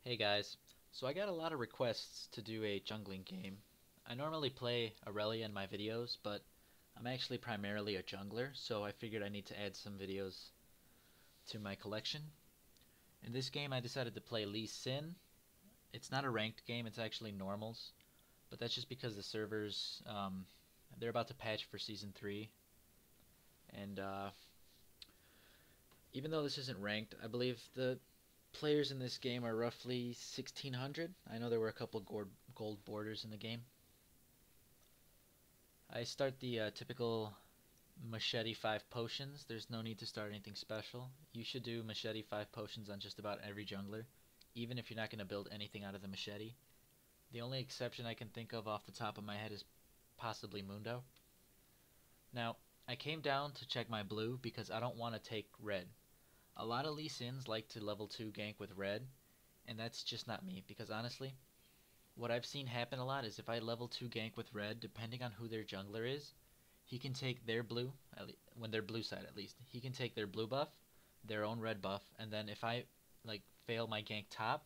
Hey guys, so I got a lot of requests to do a jungling game. I normally play Aurelia in my videos, but I'm actually primarily a jungler, so I figured I need to add some videos to my collection. In this game I decided to play Lee Sin. It's not a ranked game, it's actually normals, but that's just because the servers, they're about to patch for Season 3, and even though this isn't ranked, I believe the players in this game are roughly 1600. I know there were a couple gold borders in the game. I start the typical machete 5 potions. There's no need to start anything special. You should do machete 5 potions on just about every jungler, even if you're not going to build anything out of the machete. The only exception I can think of off the top of my head is possibly Mundo. Now, I came down to check my blue because I don't want to take red. A lot of Lee Sins like to level 2 gank with red, and that's just not me, because honestly, what I've seen happen a lot is if I level 2 gank with red, depending on who their jungler is, he can take their blue, when they're blue side at least, he can take their blue buff, their own red buff, and then if I fail my gank top,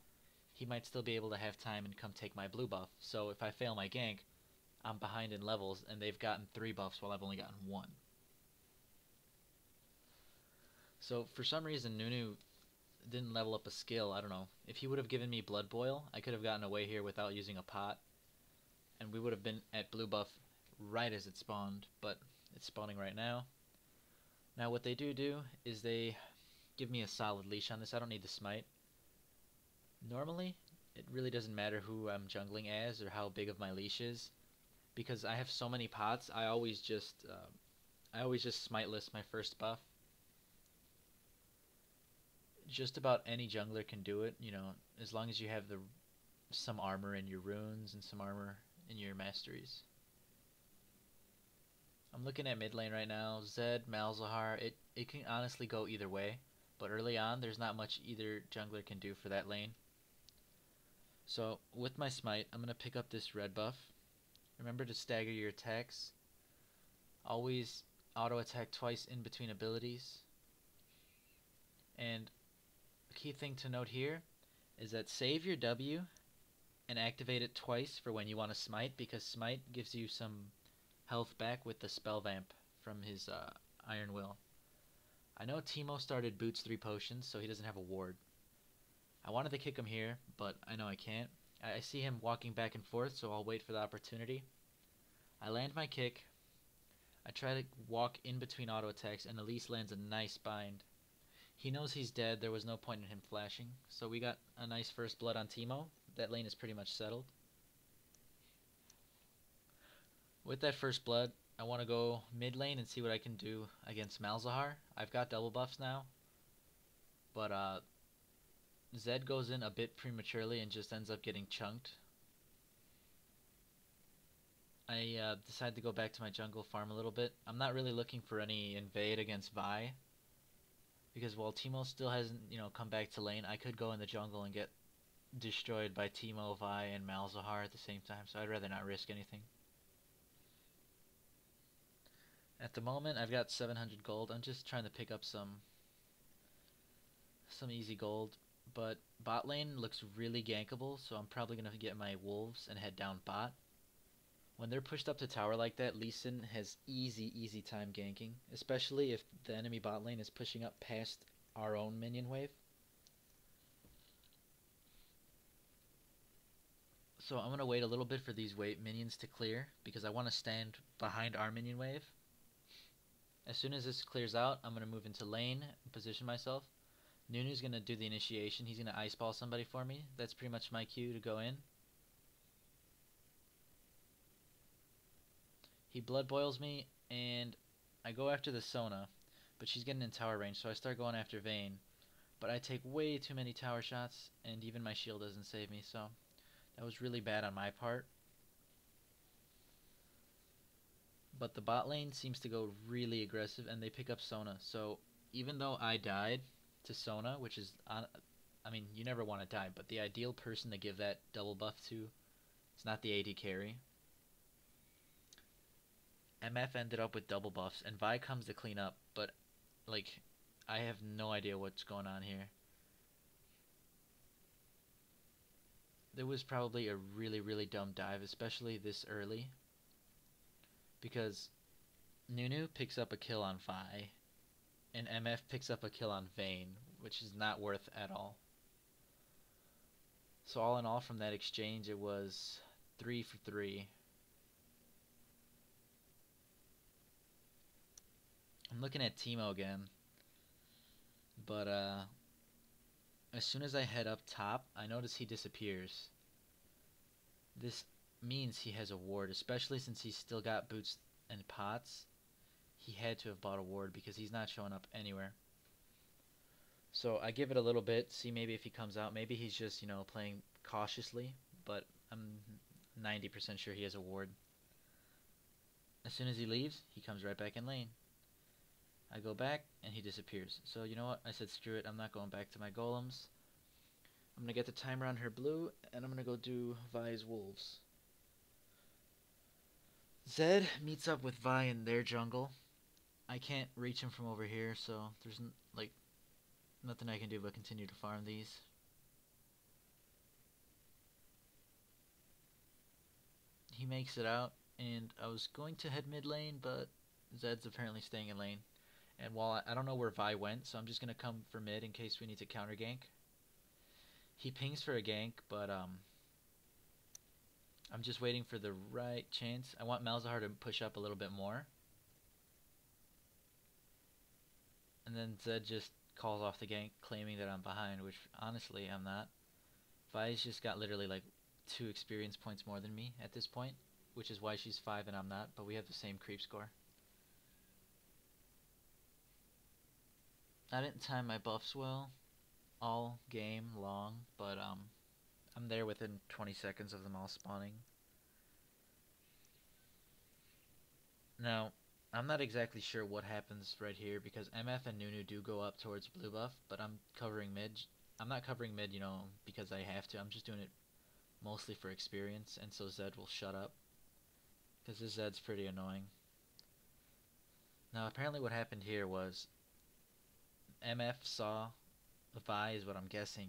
he might still be able to have time and come take my blue buff. So if I fail my gank, I'm behind in levels, and they've gotten 3 buffs while I've only gotten 1. So for some reason, Nunu didn't level up a skill. I don't know. If he would have given me Blood Boil, I could have gotten away here without using a pot, and we would have been at blue buff right as it spawned, but it's spawning right now. Now what they do is they give me a solid leash on this. I don't need the smite. Normally, it really doesn't matter who I'm jungling as or how big of my leash is, because I have so many pots. I always just smiteless my first buff. Just about any jungler can do it, as long as you have some armor in your runes and some armor in your masteries. I'm looking at mid lane right now. Zed, Malzahar, it can honestly go either way, but early on there's not much either jungler can do for that lane. So with my smite, I'm going to pick up this red buff. Remember to stagger your attacks. Always auto attack twice in between abilities. And a key thing to note here is that save your W and activate it twice for when you want to smite, because smite gives you some health back with the spell vamp from his Iron Will. I know Teemo started Boots 3 potions, so he doesn't have a ward. I wanted to kick him here, but I know I can't. I see him walking back and forth, so I'll wait for the opportunity. I land my kick. I try to walk in between auto attacks, and Elise lands a nice bind. He knows he's dead. There was no point in him flashing, so we got a nice first blood on Teemo. That lane is pretty much settled. With that first blood, I want to go mid lane and see what I can do against Malzahar. I've got double buffs now, but Zed goes in a bit prematurely and just ends up getting chunked. I decide to go back to my jungle, farm a little bit. I'm not really looking for any invade against Vi, because while Teemo still hasn't, come back to lane, I could go in the jungle and get destroyed by Teemo, Vi, and Malzahar at the same time, so I'd rather not risk anything. At the moment, I've got 700 gold. I'm just trying to pick up some easy gold, but bot lane looks really gankable, so I'm probably going to get my wolves and head down bot. When they're pushed up to tower like that, Lee Sin has easy time ganking, especially if the enemy bot lane is pushing up past our own minion wave. So I'm going to wait a little bit for these minions to clear, because I want to stand behind our minion wave. As soon as this clears out, I'm going to move into lane and position myself. Nunu's going to do the initiation. He's going to ice ball somebody for me. That's pretty much my cue to go in. He blood boils me, and I go after the Sona, but she's getting in tower range, so I start going after Vayne. But I take way too many tower shots, and even my shield doesn't save me, so that was really bad on my part. But the bot lane seems to go really aggressive, and they pick up Sona. So even though I died to Sona, which is, I mean, you never want to die, but the ideal person to give that double buff to is not the AD carry. MF ended up with double buffs, and Vi comes to clean up, but, I have no idea what's going on here. There was probably a really, really dumb dive, especially this early, because Nunu picks up a kill on Vi, and MF picks up a kill on Vayne, which is not worth at all. So all in all, from that exchange, it was 3 for 3. I'm looking at Teemo again, but as soon as I head up top, I notice he disappears. This means he has a ward, especially since he's still got boots and pots. He had to have bought a ward because he's not showing up anywhere. So I give it a little bit, see maybe if he comes out. Maybe he's just, playing cautiously, but I'm 90% sure he has a ward. As soon as he leaves, he comes right back in lane. I go back, and he disappears. So you know what? I said screw it, I'm not going back to my golems. I'm going to get the timer on her blue, and I'm going to go do Vi's wolves. Zed meets up with Vi in their jungle. I can't reach him from over here, so there's nothing I can do but continue to farm these. He makes it out, and I was going to head mid lane, but Zed's apparently staying in lane. And while I don't know where Vi went, so I'm just going to come for mid in case we need to counter gank. He pings for a gank, but I'm just waiting for the right chance. I want Malzahar to push up a little bit more. And then Zed just calls off the gank, claiming that I'm behind, which honestly I'm not. Vi's just got literally like 2 experience points more than me at this point, which is why she's 5 and I'm not, but we have the same creep score. I didn't time my buffs well all game long, but I'm there within 20 seconds of them all spawning. Now, I'm not exactly sure what happens right here because MF and Nunu do go up towards blue buff, but I'm covering mid. I'm not covering mid, because I have to. I'm just doing it mostly for experience, and so Zed will shut up because this Zed's pretty annoying. Now, apparently what happened here was MF saw Vi is what I'm guessing,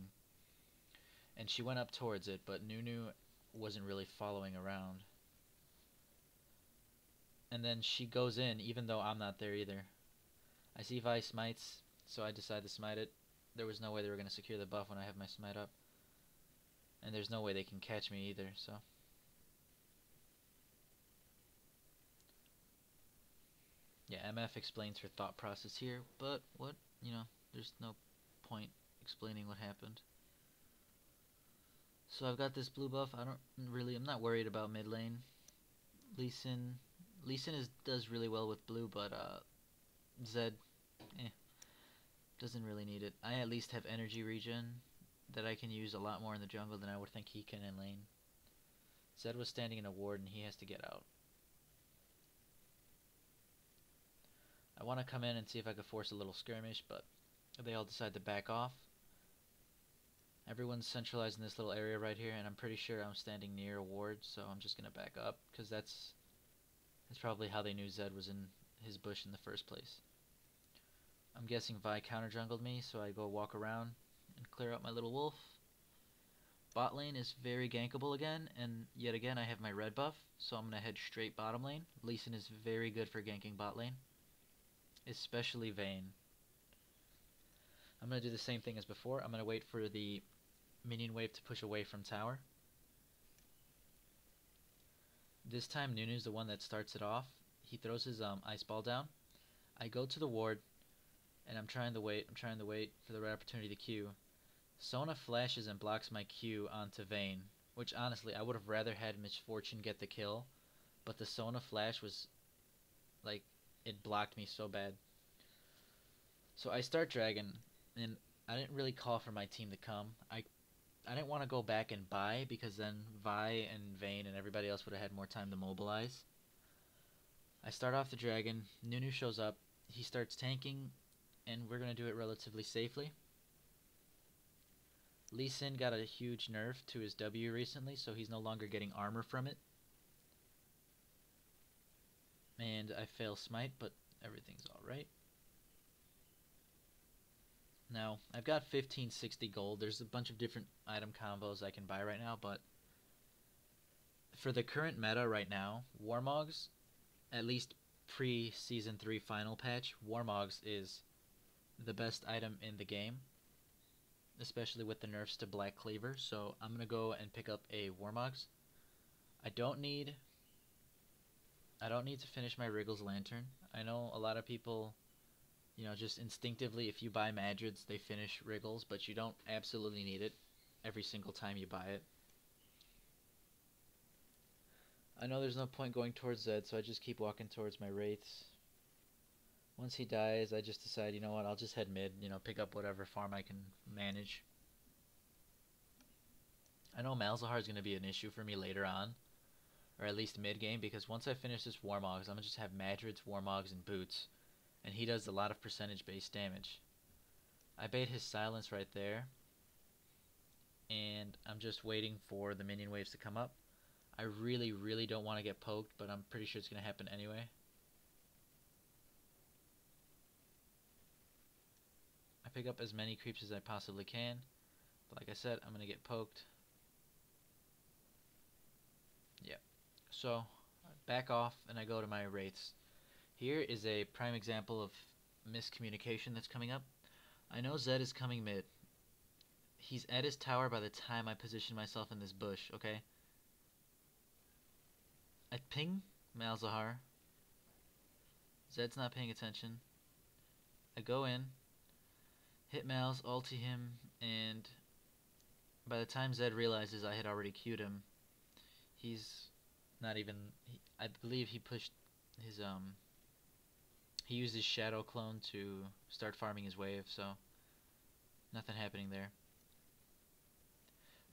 and she went up towards it, but Nunu wasn't really following around. And then she goes in, even though I'm not there either. I see Vi smites, so I decide to smite it. There was no way they were going to secure the buff when I have my smite up. And there's no way they can catch me either, so. Yeah, MF explains her thought process here, but there's no point explaining what happened. So I've got this blue buff. I'm not worried about mid lane. Lee Sin does really well with blue, but Zed, doesn't really need it. I at least have energy regen that I can use a lot more in the jungle than I would think he can in lane. Zed was standing in a ward and he has to get out. I want to come in and see if I could force a little skirmish, but they all decide to back off. Everyone's centralized in this little area right here, and I'm pretty sure I'm standing near a ward, so I'm just going to back up, because that's probably how they knew Zed was in his bush in the first place. I'm guessing Vi counter jungled me, so I go walk around and clear out my little wolf. Bot lane is very gankable again, and yet again I have my red buff, so I'm going to head straight bottom lane. Lee Sin is very good for ganking bot lane, especially Vayne. I'm going to do the same thing as before. I'm going to wait for the minion wave to push away from tower. This time Nunu's the one that starts it off. He throws his ice ball down. I go to the ward, and I'm trying to wait for the right opportunity to Q. Sona flashes and blocks my Q onto Vayne, which honestly I would have rather had Misfortune get the kill, but the Sona flash was like, it blocked me so bad. So I start dragon, and I didn't really call for my team to come. I didn't want to go back and buy, because then Vi and Vayne and everybody else would have had more time to mobilize. I start off the dragon, Nunu shows up, he starts tanking, and we're going to do it relatively safely. Lee Sin got a huge nerf to his W recently, so he's no longer getting armor from it. And I fail smite, but everything's alright. Now, I've got 1560 gold. There's a bunch of different item combos I can buy right now, but for the current meta right now, Warmogs, at least pre-Season 3 final patch, Warmogs is the best item in the game, especially with the nerfs to Black Cleaver, so I'm going to go and pick up a Warmogs. I don't need to finish my Wriggles Lantern. I know a lot of people, just instinctively, if you buy Madrids, they finish Wriggles, but you don't absolutely need it every single time you buy it. I know there's no point going towards Zed, so I just keep walking towards my Wraiths. Once he dies, I just decide, you know what, I'll just head mid, pick up whatever farm I can manage. I know Malzahar is going to be an issue for me later on, or at least mid-game, because once I finish this Warmogs, I'm going to just have Madrids, Warmogs, and Boots, and he does a lot of percentage-based damage. I bait his silence right there, and I'm just waiting for the minion waves to come up. I really, really don't want to get poked, but I'm pretty sure it's going to happen anyway. I pick up as many creeps as I possibly can, but like I said, I'm going to get poked. Yeah. So, back off, and I go to my Wraiths. Here is a prime example of miscommunication that's coming up. I know Zed is coming mid. He's at his tower by the time I position myself in this bush, okay? I ping Malzahar. Zed's not paying attention. I go in, hit Malz, ulti him, and by the time Zed realizes I had already queued him, he's not even... I believe he pushed his... He used his Shadow Clone to start farming his wave, so nothing happening there.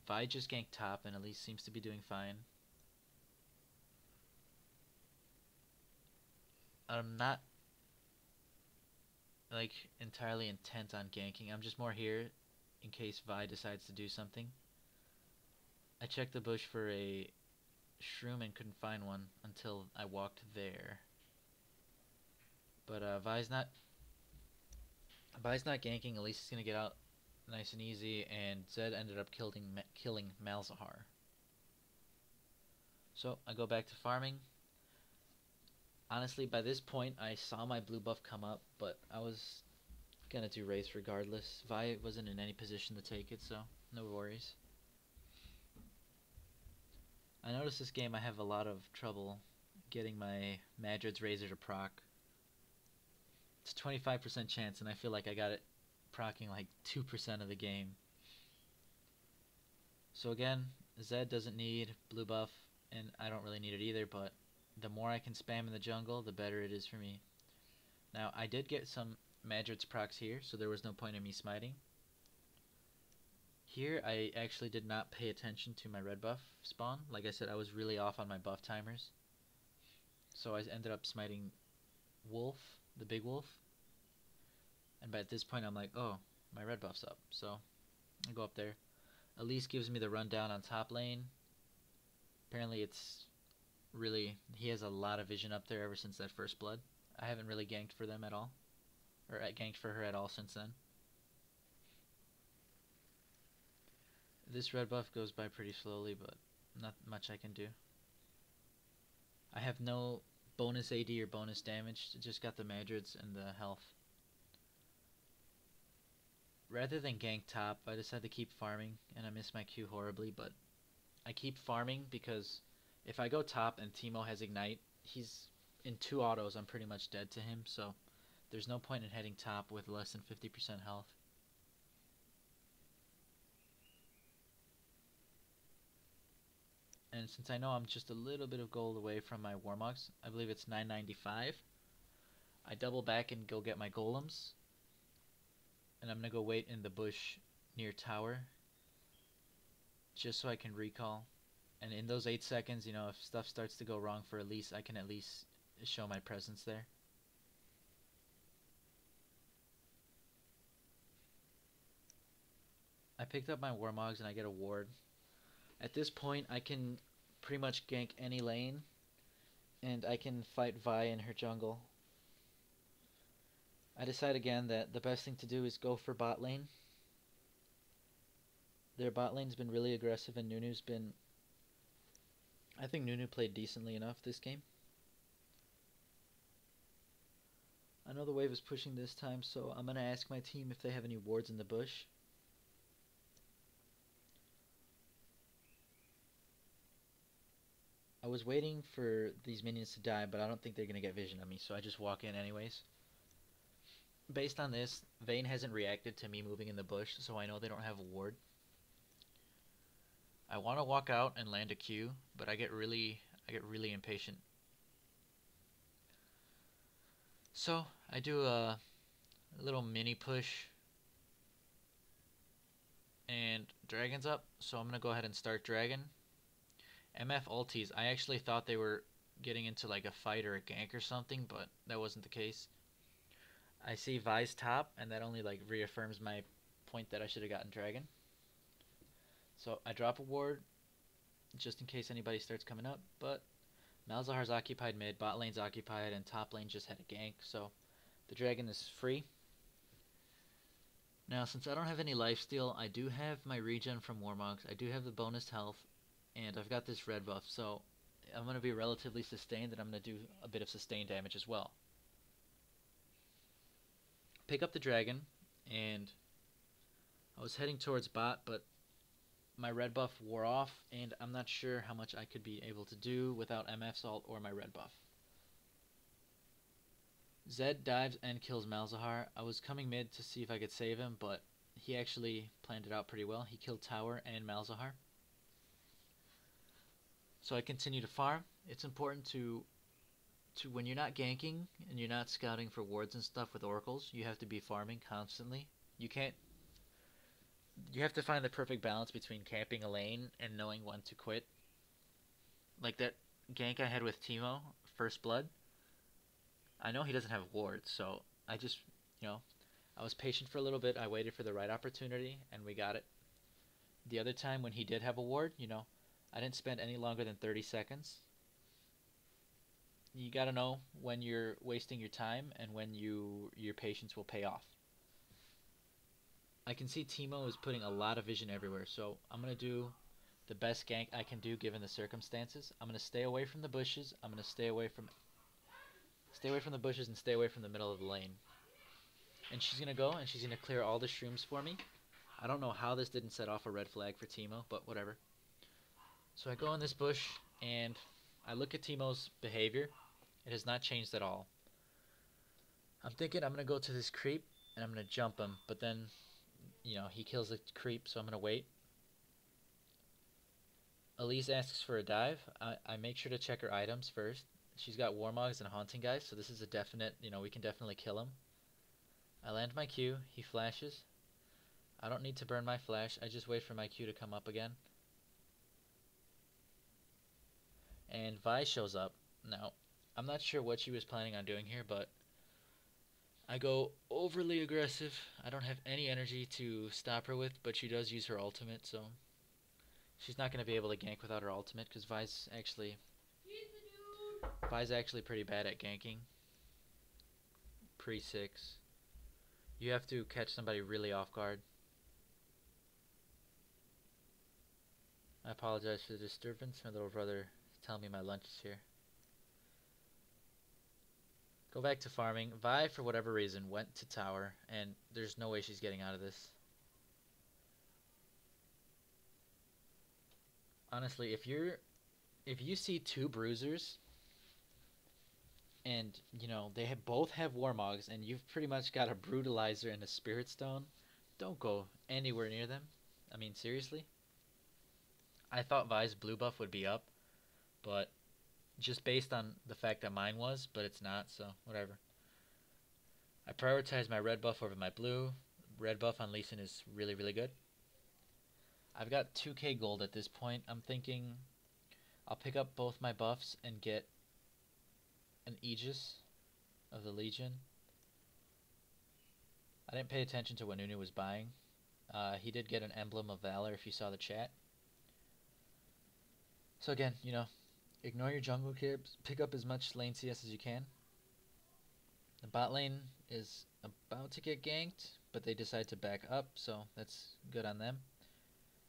Vi just ganked top and at least seems to be doing fine. I'm not entirely intent on ganking. I'm just more here in case Vi decides to do something. I checked the bush for a shroom and couldn't find one until I walked there. But Vi's not ganking. At least he's gonna get out nice and easy. And Zed ended up killing Malzahar. So I go back to farming. Honestly, by this point, I saw my blue buff come up, but I was gonna do race regardless. Vi wasn't in any position to take it, so no worries. I noticed this game I have a lot of trouble getting my Madrid's Razor to proc. It's a 25% chance, and I feel like I got it proccing like 2% of the game. So again, Zed doesn't need blue buff, and I don't really need it either, but the more I can spam in the jungle, the better it is for me. Now, I did get some Madrid's procs here, so there was no point in me smiting. Here, I actually did not pay attention to my red buff spawn. Like I said, I was really off on my buff timers. So I ended up smiting Wolf, the big wolf. And by this point, I'm like, oh, my red buff's up. So I go up there. Elise gives me the rundown on top lane. Apparently it's really... He has a lot of vision up there ever since that first blood. I haven't really ganked for them at all. Or ganked for her at all since then. This red buff goes by pretty slowly, but not much I can do. I have no bonus AD or bonus damage. Just got the Madrids and the health. Rather than gank top, I decided to keep farming, and I miss my Q horribly, but I keep farming because if I go top and Teemo has Ignite, he's in 2 autos, I'm pretty much dead to him, so there's no point in heading top with less than 50% health. And since I know I'm just a little bit of gold away from my Warmogs, I believe it's 995, I double back and go get my golems. And I'm going to go wait in the bush near tower just so I can recall. And in those 8 seconds, you know, if stuff starts to go wrong for Elise, I can at least show my presence there. I picked up my Warmogs and I get a ward. At this point, I can pretty much gank any lane, and I can fight Vi in her jungle. I decide again that the best thing to do is go for bot lane. Their bot lane's been really aggressive, and Nunu's been... I think Nunu played decently enough this game. I know the wave is pushing this time, so I'm going to ask my team if they have any wards in the bush. I was waiting for these minions to die, but I don't think they're going to get vision on me, so I just walk in anyways. Based on this, Vayne hasn't reacted to me moving in the bush, so I know they don't have a ward. I want to walk out and land a Q, but I get really impatient. So I do a little mini push, and Dragon's up, so I'm gonna go ahead and start Dragon. MF ultis. I actually thought they were getting into like a fight or a gank or something, but that wasn't the case. I see Vi's top, and that only like reaffirms my point that I should have gotten Dragon. So I drop a ward just in case anybody starts coming up, but Malzahar's occupied mid, bot lane's occupied, and top lane just had a gank, so the Dragon is free. Now, since I don't have any lifesteal, I do have my regen from Warmogs, I do have the bonus health, and I've got this red buff, so I'm going to be relatively sustained, and I'm going to do a bit of sustained damage as well. Pick up the Dragon, and I was heading towards bot, but my red buff wore off, and I'm not sure how much I could be able to do without MF's ult or my red buff. Zed dives and kills Malzahar. I was coming mid to see if I could save him, but he actually planned it out pretty well. He killed Tower and Malzahar. So I continue to farm. It's important to when you're not ganking and you're not scouting for wards and stuff with oracles, you have to be farming constantly. You have to find the perfect balance between camping a lane and knowing when to quit. Like that gank I had with Teemo, First Blood. I know he doesn't have wards, so I just, I was patient for a little bit. I waited for the right opportunity, and we got it. The other time when he did have a ward, I didn't spend any longer than 30 seconds. You gotta know when you're wasting your time and when your patience will pay off. I can see Teemo is putting a lot of vision everywhere, so I'm going to do the best gank I can do given the circumstances. I'm going to stay away from the bushes. I'm going to stay away from the bushes and stay away from the middle of the lane. And she's going to go and she's going to clear all the shrooms for me. I don't know how this didn't set off a red flag for Teemo, but whatever. So I go in this bush and I look at Teemo's behavior. It has not changed at all. I'm thinking I'm going to go to this creep and I'm going to jump him, but then he kills the creep, so I'm going to wait. Elise asks for a dive. I make sure to check her items first. She's got Warmogs and Haunting Guys, so this is a definite, we can definitely kill him. I land my Q. He flashes. I don't need to burn my flash. I just wait for my Q to come up again. And Vi shows up. Now, I'm not sure what she was planning on doing here, but I go overly aggressive. I don't have any energy to stop her with, but she does use her ultimate, so she's not going to be able to gank without her ultimate, because Vi's actually pretty bad at ganking. Pre-6. You have to catch somebody really off guard. I apologize for the disturbance. My little brother is telling me my lunch is here. Go back to farming. Vi, for whatever reason, went to tower, and there's no way she's getting out of this. Honestly, if you see two bruisers, and they both have Warmogs, and you've pretty much got a Brutalizer and a Spirit Stone, don't go anywhere near them. I mean, seriously. I thought Vi's blue buff would be up, but just based on the fact that mine was, but it's not, so whatever. I prioritize my red buff over my blue. Red buff on Lee Sin is really, really good. I've got 2k gold at this point. I'm thinking I'll pick up both my buffs and get an Aegis of the Legion. I didn't pay attention to what Nunu was buying. He did get an Emblem of Valor if you saw the chat. So again, ignore your jungle camps. Pick up as much lane CS as you can. The bot lane is about to get ganked, but they decide to back up, so that's good on them.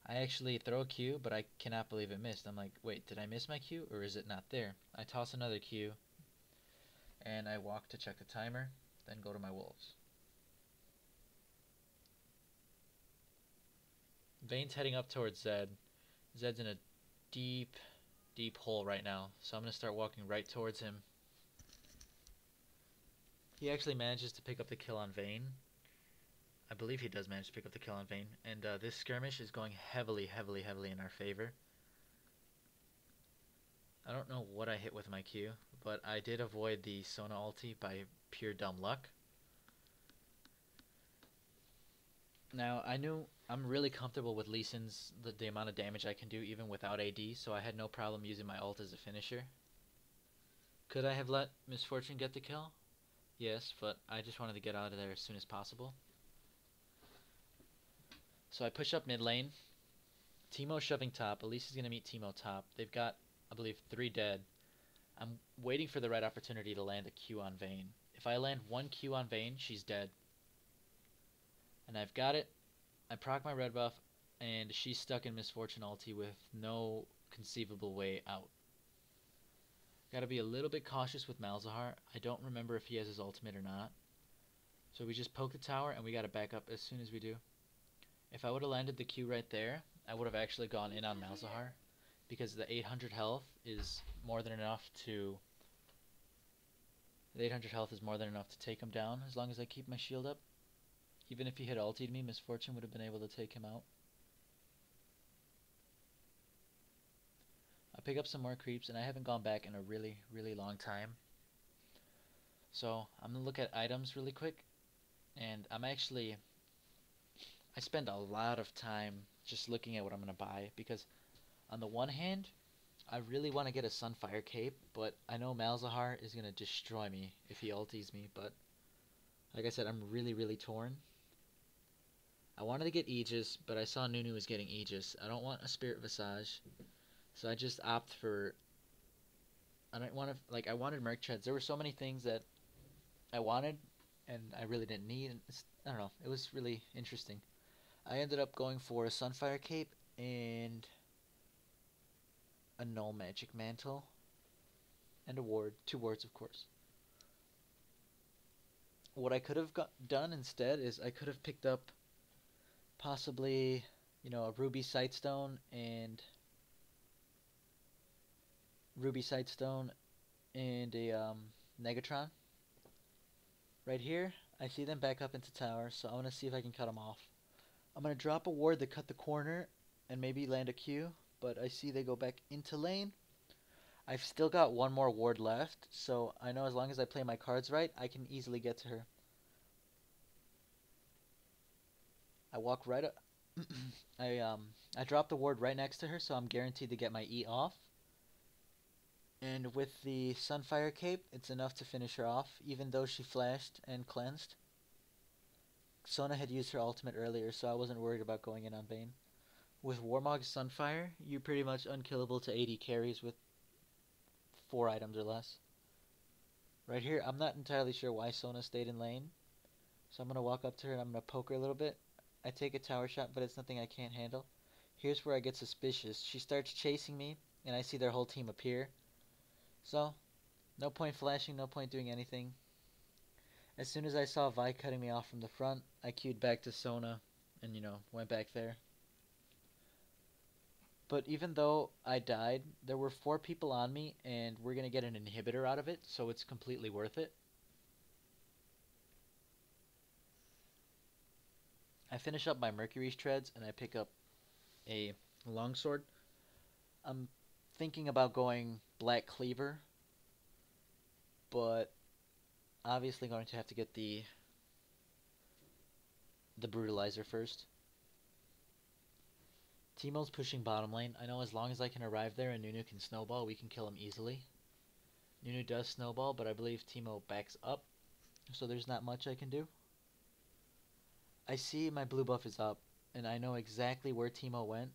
I actually throw a Q, but I cannot believe it missed. I'm like, wait, did I miss my Q, or is it not there? I toss another Q, and I walk to check the timer, then go to my wolves. Vayne's heading up towards Zed. Zed's in a deep, deep hole right now, so I'm going to start walking right towards him. He actually manages to pick up the kill on Vayne. I believe he does manage to pick up the kill on Vayne, and this skirmish is going heavily, heavily, heavily in our favor. I don't know what I hit with my Q, but I did avoid the Sona ulti by pure dumb luck. Now, I'm really comfortable with Lee Sin's, the amount of damage I can do even without AD, so I had no problem using my ult as a finisher. Could I have let Misfortune get the kill? Yes, but I just wanted to get out of there as soon as possible. So I push up mid lane. Teemo's shoving top. Elise is going to meet Teemo top. They've got, I believe, 3 dead. I'm waiting for the right opportunity to land a Q on Vayne. If I land 1 Q on Vayne, she's dead. And I've got it. I proc my red buff, and she's stuck in Misfortune ulti with no conceivable way out. Gotta be a little bit cautious with Malzahar. I don't remember if he has his ultimate or not. So we just poke the tower, and we gotta back up as soon as we do. If I would have landed the Q right there, I would have actually gone in on Malzahar, because the 800 health is more than enough to... The 800 health is more than enough to take him down, as long as I keep my shield up. Even if he had ultied me, Misfortune would have been able to take him out. I pick up some more creeps, and I haven't gone back in a really, really long time. So I'm going to look at items really quick, and I spend a lot of time just looking at what I'm going to buy, because on the one hand, I really want to get a Sunfire Cape, but I know Malzahar is going to destroy me if he ulties me, but like I said, I'm really, really torn. I wanted to get Aegis, but I saw Nunu was getting Aegis. I don't want a Spirit Visage, so I just opt for... I don't want to... Like, I wanted Merc Treads. There were so many things that I wanted, and I really didn't need. And I don't know. It was really interesting. I ended up going for a Sunfire Cape and a Null Magic Mantle and a ward. 2 wards, of course. What I could have done instead is I could have picked up possibly, you know, a Ruby Sightstone and a Negatron. Right here, I see them back up into tower, so I want to see if I can cut them off. I'm going to drop a ward to cut the corner and maybe land a Q, but I see they go back into lane. I've still got 1 more ward left, so I know as long as I play my cards right, I can easily get to her. I walk right up. I drop the ward right next to her, so I'm guaranteed to get my E off. And with the Sunfire Cape, it's enough to finish her off, even though she flashed and cleansed. Sona had used her ultimate earlier, so I wasn't worried about going in on Vayne. With Warmog's Sunfire, you're pretty much unkillable to AD carries with 4 items or less. Right here, I'm not entirely sure why Sona stayed in lane, so I'm going to walk up to her and I'm going to poke her a little bit. I take a tower shot, but it's nothing I can't handle. Here's where I get suspicious. She starts chasing me, and I see their whole team appear. So, no point flashing, no point doing anything. As soon as I saw Vi cutting me off from the front, I queued back to Sona and, you know, went back there. But even though I died, there were 4 people on me, and we're going to get an inhibitor out of it, so it's completely worth it. I finish up my Mercury's Treads, and I pick up a longsword. I'm thinking about going Black Cleaver, but obviously going to have to get the Brutalizer first. Teemo's pushing bottom lane. I know as long as I can arrive there and Nunu can snowball, we can kill him easily. Nunu does snowball, but I believe Teemo backs up, so there's not much I can do. I see my blue buff is up, and I know exactly where Teemo went,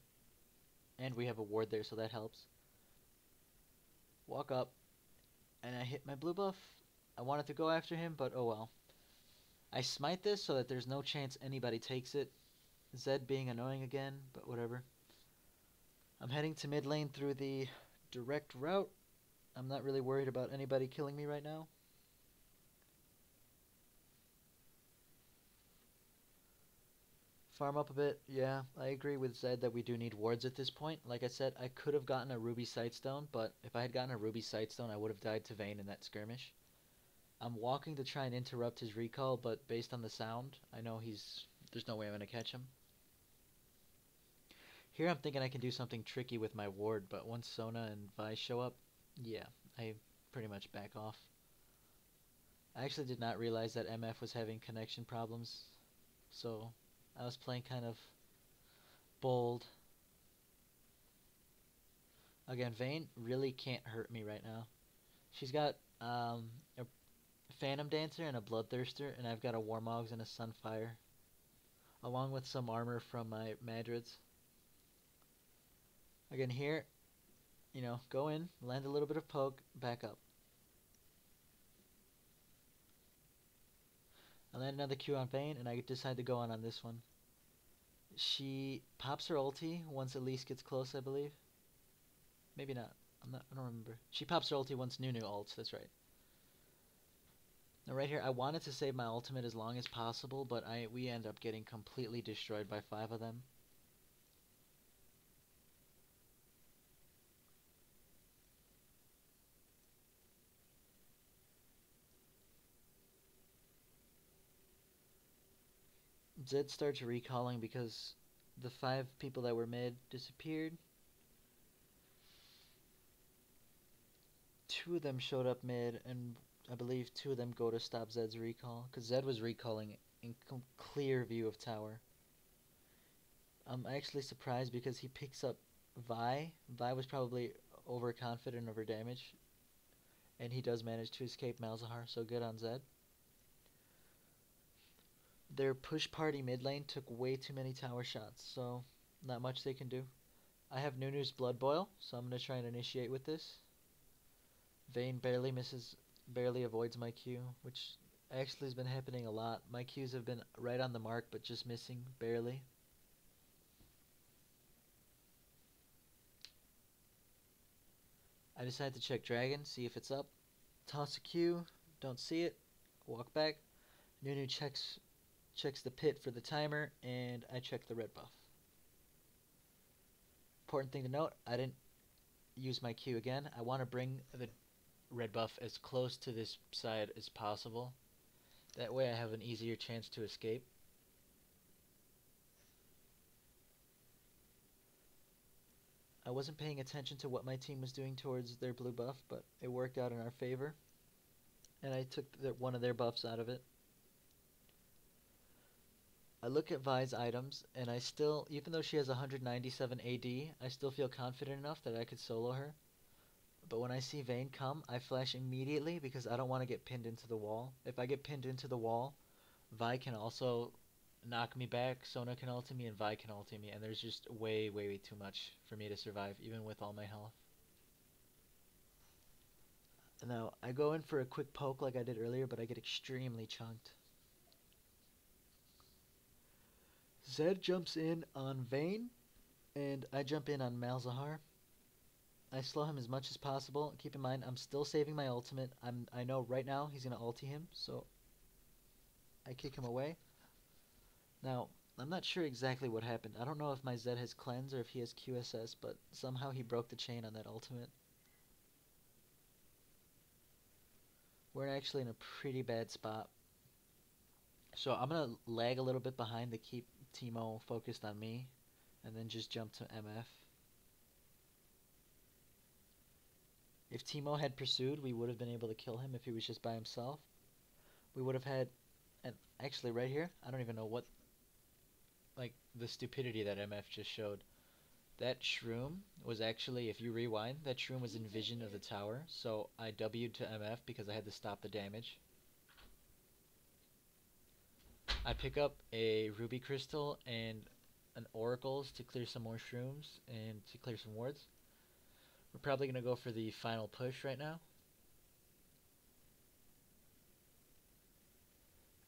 and we have a ward there, so that helps. Walk up, and I hit my blue buff. I wanted to go after him, but oh well. I smite this so that there's no chance anybody takes it. Zed being annoying again, but whatever. I'm heading to mid lane through the direct route. I'm not really worried about anybody killing me right now. Farm up a bit. Yeah, I agree with Zed that we do need wards at this point. Like I said, I could have gotten a Ruby Sightstone, but if I had gotten a Ruby Sightstone, I would have died to Vayne in that skirmish. I'm walking to try and interrupt his recall, but based on the sound, I know there's no way I'm going to catch him. Here I'm thinking I can do something tricky with my ward, but once Sona and Vi show up, yeah, I pretty much back off. I actually did not realize that MF was having connection problems, so I was playing kind of bold. Again, Vayne really can't hurt me right now. She's got a Phantom Dancer and a Bloodthirster, and I've got a Warmogs and a Sunfire, along with some armor from my Madrids. Again, here, go in, land a little bit of poke, back up. I land another Q on Vayne, and I decide to go on this one. She pops her ulti once Elise gets close, I believe. Maybe not. I don't remember. She pops her ulti once Nunu ults, that's right. Now right here, I wanted to save my ultimate as long as possible, but we end up getting completely destroyed by 5 of them. Zed starts recalling because the 5 people that were mid disappeared. 2 of them showed up mid, and I believe 2 of them go to stop Zed's recall, because Zed was recalling in clear view of tower. I'm actually surprised because he picks up Vi. Vi was probably overconfident of her damage, and he does manage to escape Malzahar, so good on Zed. Their push party mid lane took way too many tower shots, so not much they can do. I have Nunu's Blood Boil, so I'm going to try and initiate with this. Vayne barely avoids my Q, which actually has been happening a lot. My Qs have been right on the mark, but just missing, barely. I decide to check Dragon, see if it's up. Toss a Q, don't see it, walk back. Nunu checks the pit for the timer, and I check the red buff. Important thing to note, I didn't use my Q again. I want to bring the red buff as close to this side as possible. That way I have an easier chance to escape. I wasn't paying attention to what my team was doing towards their blue buff, but it worked out in our favor. And I took one of their buffs out of it. I look at Vi's items, and I still, even though she has 197 AD, I still feel confident enough that I could solo her. But when I see Vayne come, I flash immediately because I don't want to get pinned into the wall. If I get pinned into the wall, Vi can also knock me back, Sona can ulti me, and Vi can ulti me, and there's just way too much for me to survive, even with all my health. Now, I go in for a quick poke like I did earlier, but I get extremely chunked. Zed jumps in on Vayne, and I jump in on Malzahar. I slow him as much as possible. Keep in mind, I'm still saving my ultimate. I know right now he's going to ulti him, so I kick him away. Now, I'm not sure exactly what happened. I don't know if my Zed has cleanse or if he has QSS, but somehow he broke the chain on that ultimate. We're actually in a pretty bad spot. So I'm going to lag a little bit behind to keep Teemo focused on me, and then just jump to MF. If Teemo had pursued, we would have been able to kill him if he was just by himself. We would have had, and actually right here, I don't even know what, like the stupidity that MF just showed. That shroom was actually, if you rewind, that shroom was in vision of the tower, so I W'd to MF because I had to stop the damage. I pick up a ruby crystal and an oracles to clear some more shrooms and to clear some wards. We're probably going to go for the final push right now.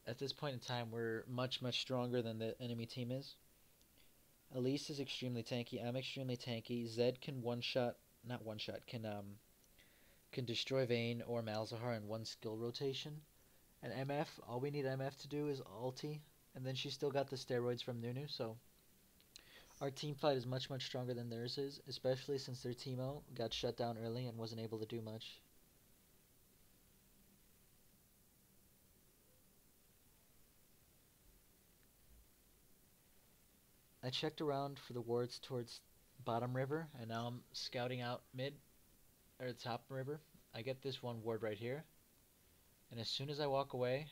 At this point in time, we're much, much stronger than the enemy team is. Elise is extremely tanky. I'm extremely tanky. Zed can one-shot, not one-shot, can destroy Vayne or Malzahar in one skill rotation. And MF, all we need MF to do is ulti, and then she's still got the steroids from Nunu, so our team fight is much, much stronger than theirs is, especially since their Teemo got shut down early and wasn't able to do much. I checked around for the wards towards bottom river, and now I'm scouting out mid, or top river. I get this one ward right here, and as soon as I walk away,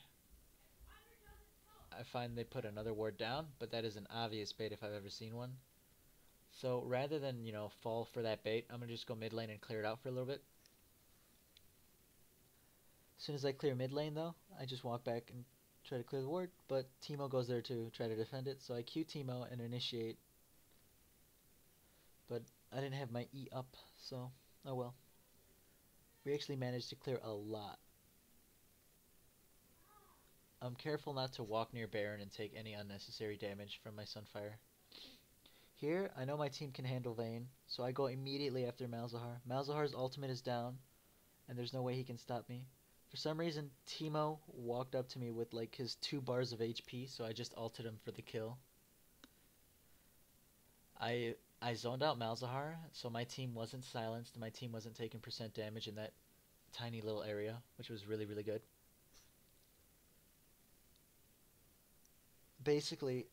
I find they put another ward down, but that is an obvious bait if I've ever seen one. So rather than, fall for that bait, I'm going to just go mid lane and clear it out for a little bit. As soon as I clear mid lane, though, I just walk back and try to clear the ward, but Teemo goes there to try to defend it, so I Q Teemo and initiate. But I didn't have my E up, so oh well. We actually managed to clear a lot. I'm careful not to walk near Baron and take any unnecessary damage from my Sunfire. Here, I know my team can handle Vayne, so I go immediately after Malzahar. Malzahar's ultimate is down, and there's no way he can stop me. For some reason, Teemo walked up to me with like his 2 bars of HP, so I just ulted him for the kill. I zoned out Malzahar, so my team wasn't silenced, my team wasn't taking percent damage in that tiny little area, which was really, really good. Basically,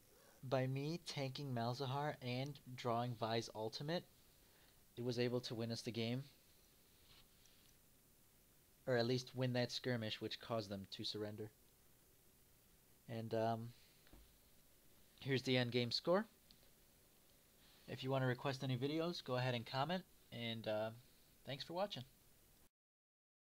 by me tanking Malzahar and drawing Vi's ultimate, it was able to win us the game. Or at least win that skirmish, which caused them to surrender. And here's the end game score. If you want to request any videos, go ahead and comment. And thanks for watching.